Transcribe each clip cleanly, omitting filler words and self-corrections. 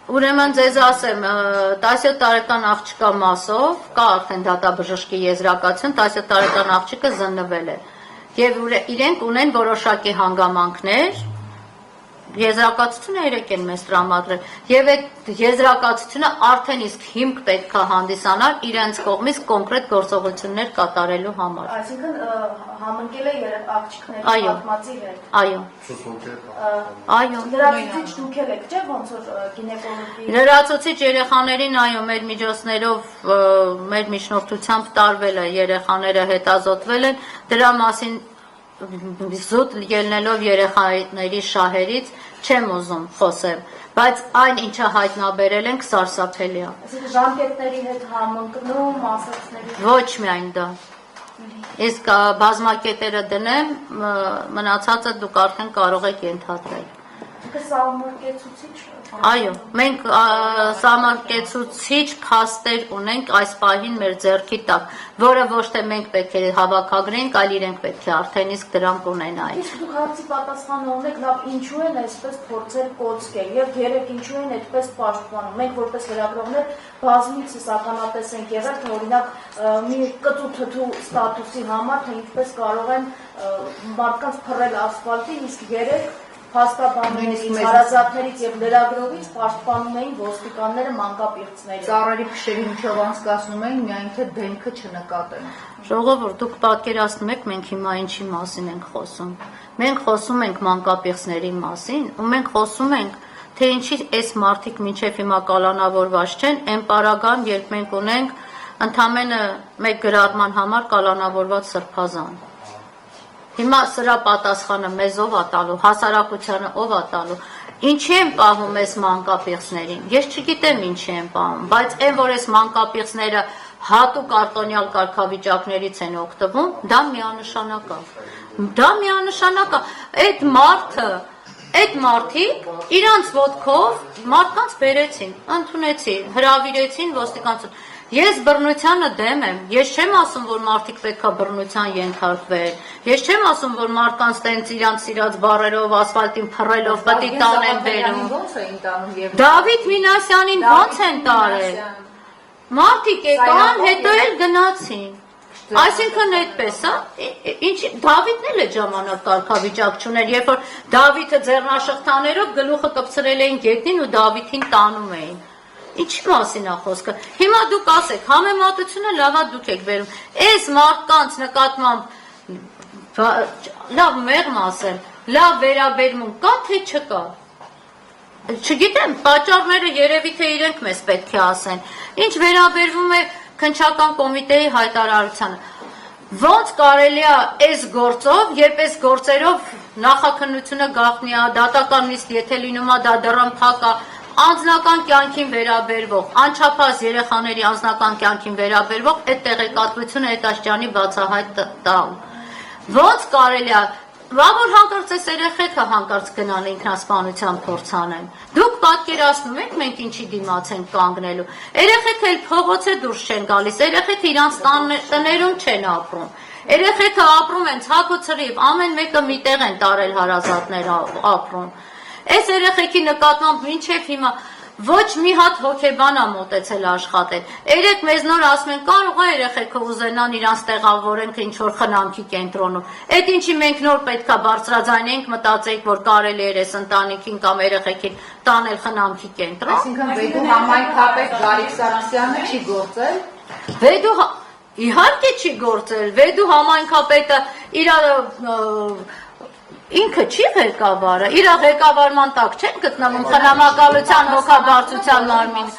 Ուրեմն ձեզ ասեմ, 17 տարեկան աղջկա մասով, կա արդեն դատաբժշկի եզրակացություն, 17 տարեկան աղջիկը զննվել է և իրենք ունեն որոշակի հանգամանքներ, եզրակացությունը 3 են մեզ տրամադրել և այդ եզրակացությունը արդեն իսկ հիմք պետք է հանդիսանար իրենց կողմից կոնկրետ գործողություններ կատարելու համար։ Այսինքն համընկել է աղջիկների պատմածի հետ։ Այո։ Այո։ Լրացուցիչ դուք եք, չէ՞, ոնց որ գինեկոլոգի։ Լրացուցիչ երեխաներին, այո, մեր միջոցներով, մեր միջնորդությամբ տարվել է, երեխաները հետազոտվել են, դրա մասին զուտ ելնելով երեխաների շահերից չեմ ուզում խոսեմ, բայց այն ինչը հայտնաբերել ենք սարսափելի է։ Այսինքն ժամկետների հետ համընկնում, մասնակցների։ Ոչ միայն դա։ Իսկ բազմակետերը դնեմ, մնացածը դուք արդեն կարող եք ենթադրել։ Սահմռկեցուցիչ։ Այո, մենք սահմռկեցուցիչ փաստեր ունենք այս պահին մեր ձեռքի տակ, որը ոչ թե մենք պետք է հավաքագրենք, այլ իրենք պետք է արդեն իսկ դրանք ունենային։ Իսկ դուք հարցի պատասխանը ունեք, լավ, ինչու են այսպես փորձել կոծկել եւ երեք ինչու են այդպես պաշտպանում։ Մենք որպես լրագրողներ բազմիցս ականատես ենք եղել, թե օրինակ մի կտու թթու ստատուսի համար, թե ինչպես կարող են մարդկանց փռել ասֆալտին, իսկ երեք փաստաբաններից, հարազատներից եւ լրագրողից պաշտպանում էին ոստիկանները մանկապիղծների։ Ծառերի փշերի միջով անցկացնում էին, միայն թե դեմքը չնկատեն։ Ժողովուրդ, դուք պատկերացնում եք մենք հիմա ինչի մասին ենք խոսում։ Մենք խոսում ենք մանկապիղծների մասին, ու մենք խոսում ենք, թե ինչի այս մարդիկ մինչև հիմա կալանավորված չեն, այն պարագայում, երբ մենք ունենք ընդամենը մեկ գրառման համար կալանավորված սրբազան։ Հիմա սրա պատասխանը մեզ ով է տալու, հասարակությանը ով է տալու, ինչի են պահում այս մանկապիղծներին, ես չգիտեմ ինչի են պահում, բայց այն որ այս մանկապիղծները հատուկ արտոնյալ կարգավիճակներից են օգտվում, դա միանշանակ է, այդ մարդիկ իրանց ոտքով մարդկանց բերեցին, ընդունեցին, հրավիրեցին ոստիկանություն։ Ես բռնությանը դեմ եմ, ես չեմ ասում, որ մարդիկ պետք է բռնության ենթարկվեն, ես չեմ ասում, որ մարդկանց տենց իրանց սիրած բառերով, ասֆալտին փռելով պետք է տանեն բերում։ Դավիթ Մինասյանին ո՞նց են տարել։ Մարդիկ եկան, հետո էլ գնացին։ Այսինքն այդպես է, Դավիթն էլ այդ ժամանակ կարգավիճակ չուներ, երբ որ Դավիթը ձեռնաշղթաներով գլուխը կպցրել էին գետնին ու Դավիթին տանում էին։ Ինչի մասին է խոսքը։ Հիմա դուք ասեք, համեմատությունը լավա դուք եք վերում։ Այս մարդկանց նկատմամբ լավ մեղմ ասեմ, լավ վերաբերմունք կա թե չկա։ Չգիտեմ, պատճառները երևի թե իրենք մեզ պետք է ասեն։ Ինչ վերաբերվում է քննչական կոմիտեի հայտարարությանը։ Ոնց կարելի է այս գործով, երբ այս գործերով նախաքննությունը գաղտնի է, դատական նիստ եթե լինում է, դա դռնփակ է, անձնական կյանքին վերաբերվող, անչափահաս երեխաների անձնական կյանքին վերաբերվող այդ տեղեկատվությունը այդ աշճանի բացահայտ տալ։ Ոնց կարելի է, որ հանկարծ այս երեխեքը հանկարծ գնան ինքնասպանության փորձ անեն։ Դուք պատկերացնում եք մենք ինչի դիմաց ենք կանգնելու։ Երեխեքը էլ փողոց է դուրս չեն գալիս, երեխեքը իրանց տներում չեն ապրում։ Երեխեքը ապրում են ցակ ու ցրիվ, ամեն մեկը մի տեղ են տարել հարազատներ ապրում։ Այս երեխեքի նկատմամբ մինչև հիմա ոչ մի հատ հոգեբան է մոտեցել աշխատել։ Երեք մեզ նոր ասում են կարող է երեխեքը ուզենան իրանց տեղավորենք ինչ-որ խնամքի կենտրոնում։ Այդ ինչի մենք նոր պետք է բարձրաձայնենք, մտածենք, որ կարելի է այս ընտանիքին կամ երեխեքին տանել խնամքի կենտրոն։ Այսինքն Վեդու համայնքապետ Գարիկ Սարգսյանը չի գործել։ Վեդու իհարկե չի գործել։ Վեդու համայնքապետը իր ինքը չի ղեկավարը, իր ղեկավարման տակ չեն գտնվում խնամակալության հոգաբարձության մարմին։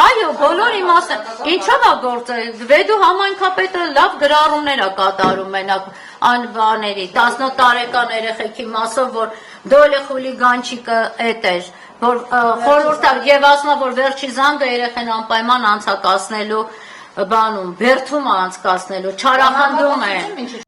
Այո, բոլոր իմաստով, ինչով է գործել, Վեդու համայնքապետը լավ գրառումներ է կատարում մենակ անվաների, 18 տարեկան երեխեքի մասով, որ դոլե խուլիգանչիկը էդ էր, որ խորհուրդ եւ ասում է, որ վերջի զանգը երեխան անպայման անցկացնելու բանում, բերդում անցկացնելու, չարախնդում է։